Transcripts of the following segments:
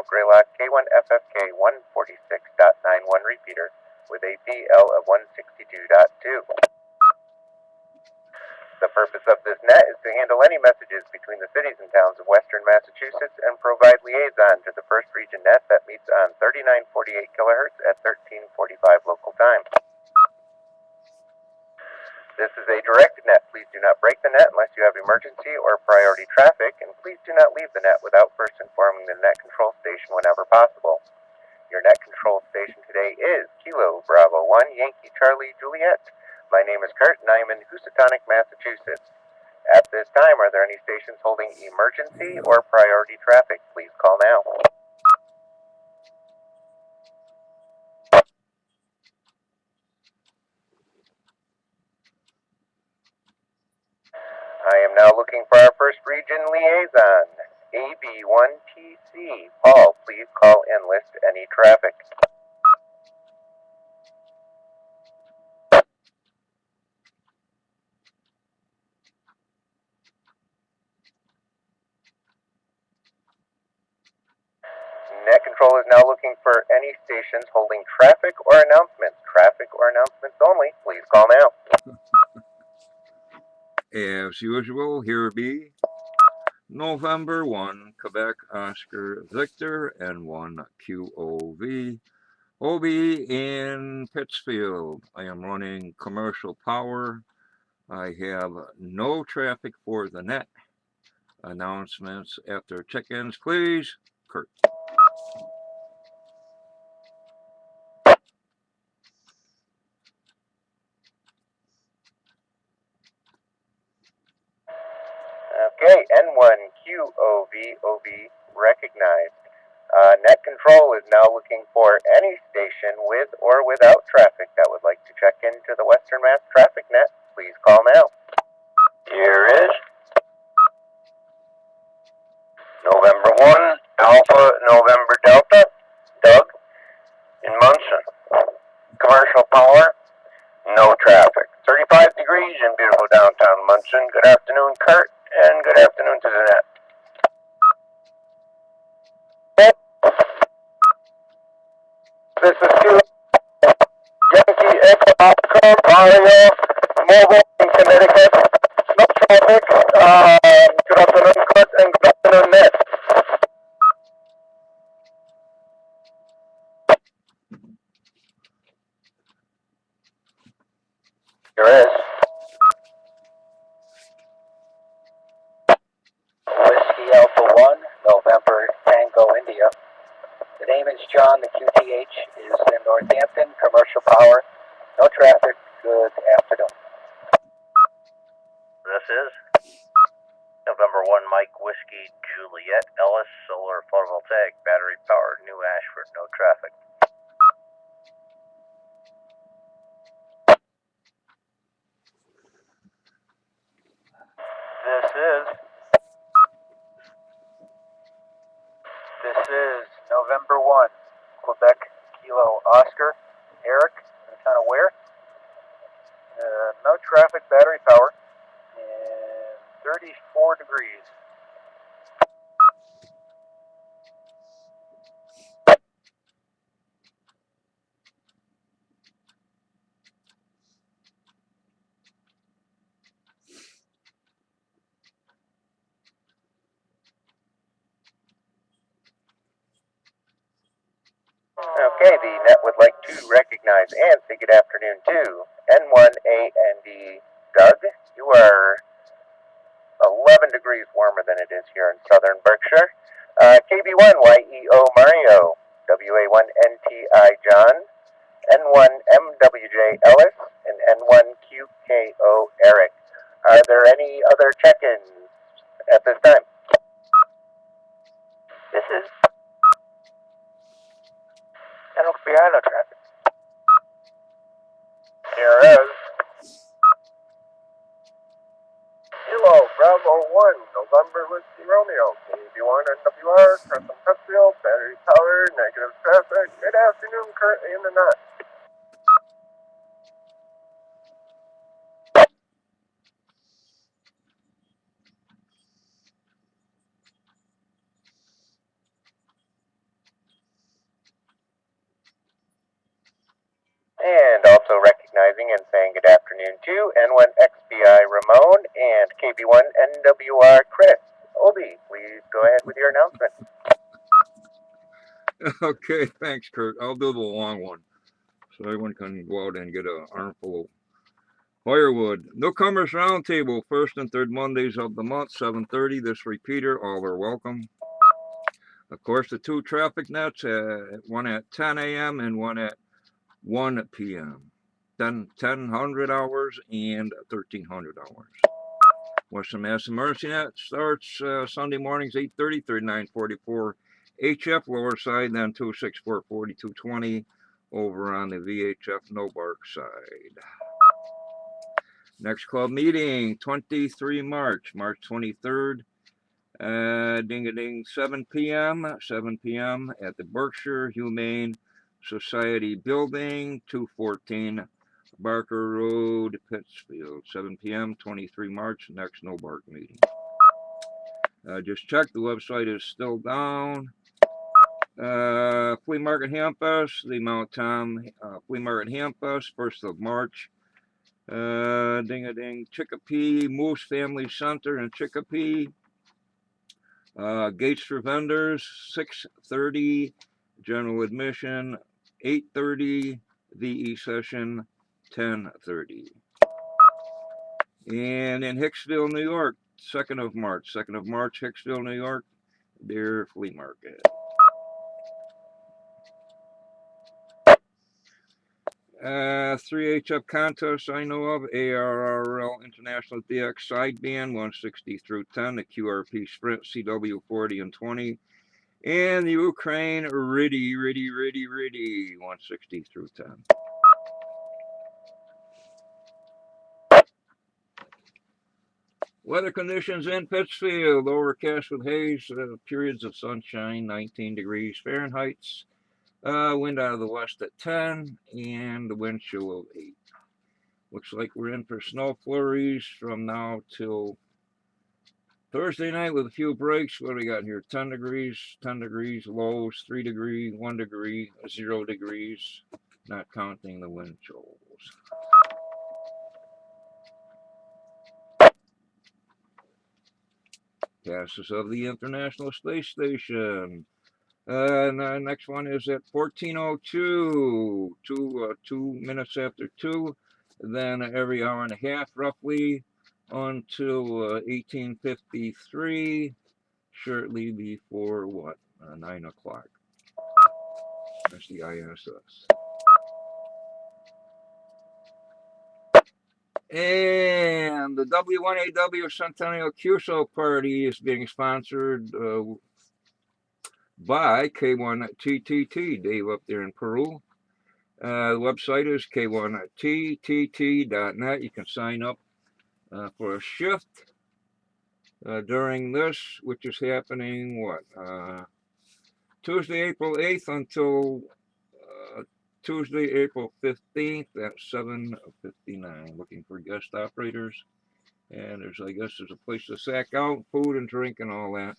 Greylock K1FFK 146.91 repeater with a PL of 162.2. The purpose of this net is to handle any messages between the cities and towns of western Massachusetts and provide liaison to the first region net that meets on 3948 kHz at 1345 local time. This is a directed net. Please do not break the net unless you have emergency or priority traffic, and please do not leave the net without first informing the net control station whenever possible. Your net control station today is Kilo Bravo 1 Yankee Charlie Juliet. My name is Kurt, and I am in Housatonic, Massachusetts. At this time, are there any stations holding emergency or priority traffic? Please call now. I am now looking for our first region liaison, KB1TC. Paul, please call and list any traffic. Net control is now looking for any stations holding traffic or announcements. Traffic or announcements only. Please call now. As usual, here be November 1, Quebec, Oscar, Victor, N1, QOV, OB in Pittsfield. I am running commercial power. I have no traffic for the net. Announcements after check-ins, please. Kurt. Okay, N1QOVOB recognized. Net control is now looking for any station with or without traffic that would like to check into the Western Mass traffic net. Please call now. Here is November 1, Alpha, November Delta, Doug, in Munson. Commercial power, no traffic. 35 degrees in beautiful downtown Munson. Good afternoon, Kurt, and good afternoon to the net. This is Kilo Yankee Echo Oscar, Mario, Mobile in Connecticut. No traffic. Good afternoon, Kurt, and good afternoon, Ned. There is. Whiskey Alpha 1, November Tango India. The name is John, the QTH is in Northampton, commercial power, no traffic, good afternoon. This is November 1 Mike Whiskey Juliet Ellis Solar Photovoltaic Battery Powered New Ashford, no traffic. This is November 1, Quebec Kilo Oscar, Eric, in the town of Ware. No traffic, battery power, and 34 degrees. Okay, the net would like to recognize and say good afternoon to N1AND Doug. You are 11 degrees warmer than it is here in southern Berkshire. KB1YEO Mario, WA1NTI John, N1MWJ Ellis, and N1QKO Eric. Are there any other check-ins at this time? This is Piano traffic. Here is Kilo Bravo 1, November Whiskey Romeo, KB1NWR, Crescent Pittsfield, battery power, negative traffic. Good afternoon, currently in the net. afternoon to N1XBI Ramon and KB1NWR Chris. Obi, please go ahead with your announcement. Okay, thanks, Kurt. I'll do the long one so everyone can go out and get an armful of firewood. Newcomers Roundtable, first and third Mondays of the month, 7:30. This repeater, all are welcome. Of course, the two traffic nets, one at 10 a.m. and one at 1 p.m. 1000 hours and 1300 hours. Western Mass Emergency Net starts Sunday mornings 8:30, 3944 HF lower side, then 264 4220 over on the VHF Nobark side. Next club meeting, 23 March 23rd. Ding-a-ding, 7 p.m. at the Berkshire Humane Society Building, 214 Barker Road, Pittsfield. 7 p.m., 23 March, next No Bark meeting. Just check, the website is still down. Flea Market Hampus, the Mount Tom Flea Market Hampus, 1st of March. Ding-a-ding, Chicopee Moose Family Center in Chicopee. Gates for vendors, 6:30, general admission, 8:30, VE session, 10:30. And in Hicksville, New York, 2nd of March, Hicksville, New York, their flea market. Three HF contests I know of: ARRL International DX Sideband 160 through 10, the QRP Sprint CW 40 and 20, and the Ukraine Riddy 160 through 10. Weather conditions in Pittsfield: overcast with haze, periods of sunshine, 19 degrees Fahrenheit. Wind out of the west at 10, and the wind chill of 8. Looks like we're in for snow flurries from now till Thursday night with a few breaks. What do we got here? 10 degrees, lows, 3 degrees, 1 degree, 0 degrees, not counting the wind chills. Passes of the International Space Station. The next one is at 14:02, 2 minutes after 2. Then every hour and a half, roughly, until 1853, shortly before what? 9 o'clock. That's the ISS. And the W1AW Centennial QSO Party is being sponsored by K1TTT, Dave up there in Peru. The website is k1ttt.net. You can sign up for a shift during this, which is happening, Tuesday, April 8th until Tuesday, April 15th at 7:59. Looking for guest operators. And I guess there's a place to sack out, food and drink and all that.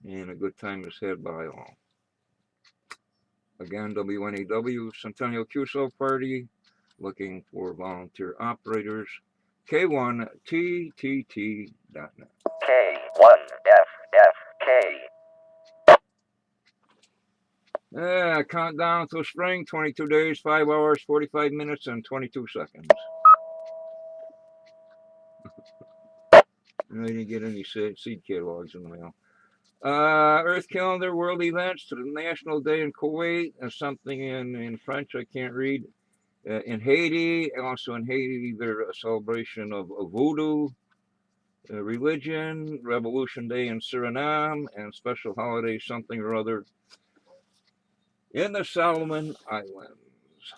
And a good time is had by all. Again, W1AW Centennial QSO Party, looking for volunteer operators. K1TTT.net. K1FFK. Countdown to spring, 22 days, 5 hours, 45 minutes, and 22 seconds. I didn't get any seed catalogs in the mail. Earth calendar, world events, to the National Day in Kuwait, and something in French I can't read. In Haiti, also in Haiti, there's a celebration of voodoo, religion, Revolution Day in Suriname, and special holiday something or other in the Solomon Islands.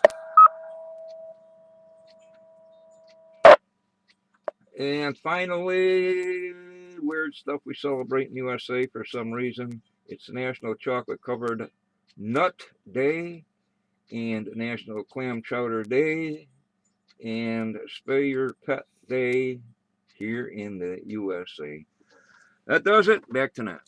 And finally, weird stuff we celebrate in USA for some reason. It's National Chocolate Covered Nut Day and National Clam Chowder Day and Spay Your Pet Day here in the USA. That does it. Back to Nat.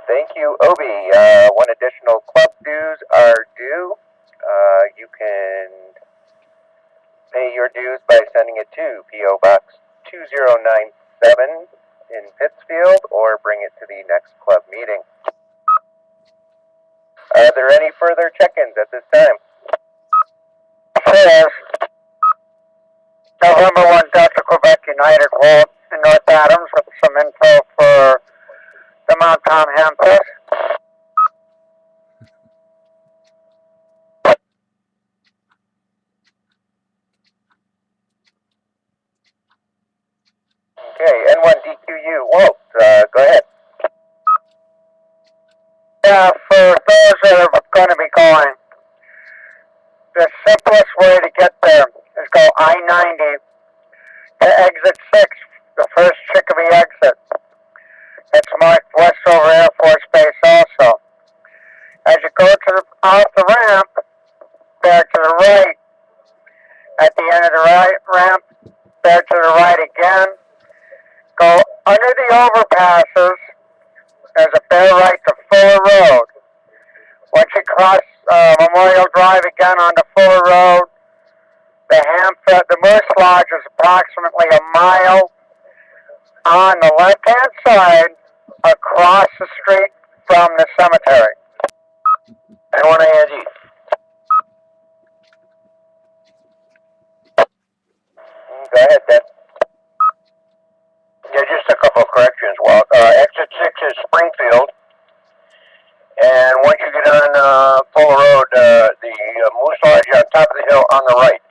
Thank you, Obi. One additional club dues are due. You can pay your dues by sending it to P.O. Box 2097 in Pittsfield or bring it to the next club meeting. Are there any further check-ins at this time? Yes. November 1 Delta Quebec United Walt in North Adams with some info for the Mount Tom Ham Fest. Okay, N1DQU, Walt, go ahead. Yeah, for those that are going to be going, the simplest way to get there is go I-90 to exit 6, the first Chicopee exit. It's marked Westover Air Force Base also. As you go off the ramp, bear to the right. At the end of the right ramp, bear to the right again. Go under the overpasses. There's a bear right to Fuller Road. Once you cross Memorial Drive again onto Fuller Road, the Moose Lodge is approximately a mile on the left-hand side across the street from the cemetery. N1 ANG. Go ahead, Ted. Yeah, just a couple of corrections, Walt. Exit 6 is Springfield. And once you get on Fuller Road, the Moose Lodge on top of the hill on the right.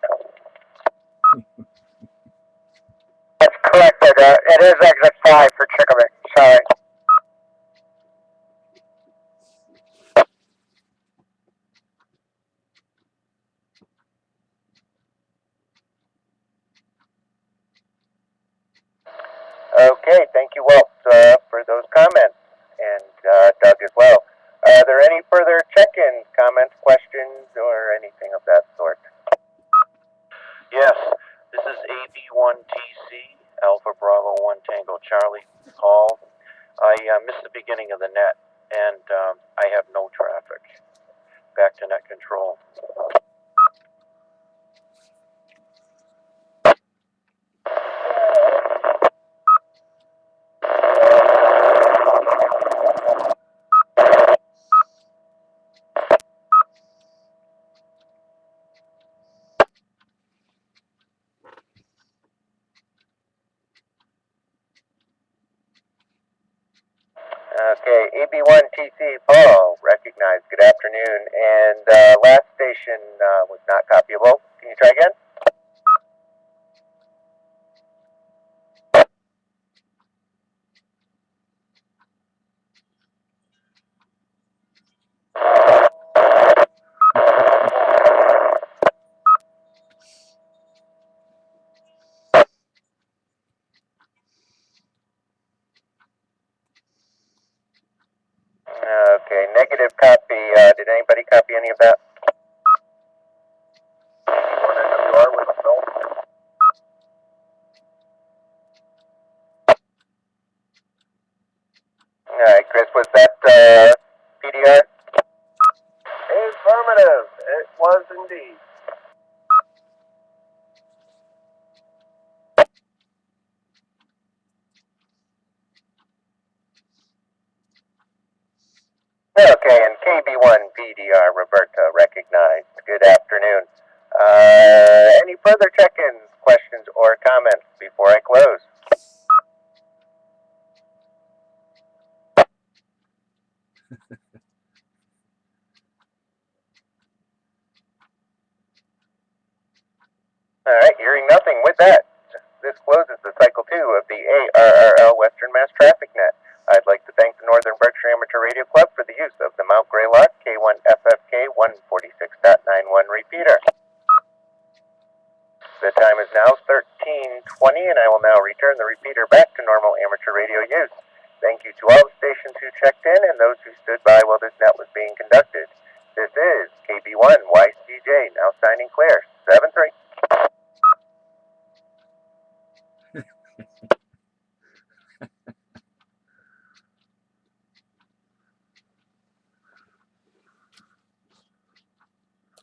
That's correct. It is exit 5 for Chicopee. Sorry. Okay, thank you, Walt, for those comments, and Doug as well. Are there any further check-ins, comments, questions, or anything of that sort? Yes, this is AB1TC, Alpha Bravo 1 Tango Charlie, call. I missed the beginning of the net, and I have no traffic. Back to net control. Okay, AB1TC, Paul, recognized. Good afternoon. And last station was not copyable. Can you try again? Okay, negative copy. Did anybody copy any of that? NWR with a film. All right, Chris, was that PDR? Affirmative. It was indeed. Okay, and KB1PDR, Roberta, recognized. Good afternoon. Any further check-ins, questions, or comments before I close? All right, hearing nothing. With that, this closes the cycle 2 of the ARRL Western Mass Traffic Net. I'd like to thank the Northern Berkshire Amateur Radio Club for the use of the Mount Greylock K1FFK 146.91 repeater. The time is now 13:20, and I will now return the repeater back to normal amateur radio use. Thank you to all the stations who checked in and those who stood by while this net was being conducted. This is KB1YCJ, now signing clear. 7-3.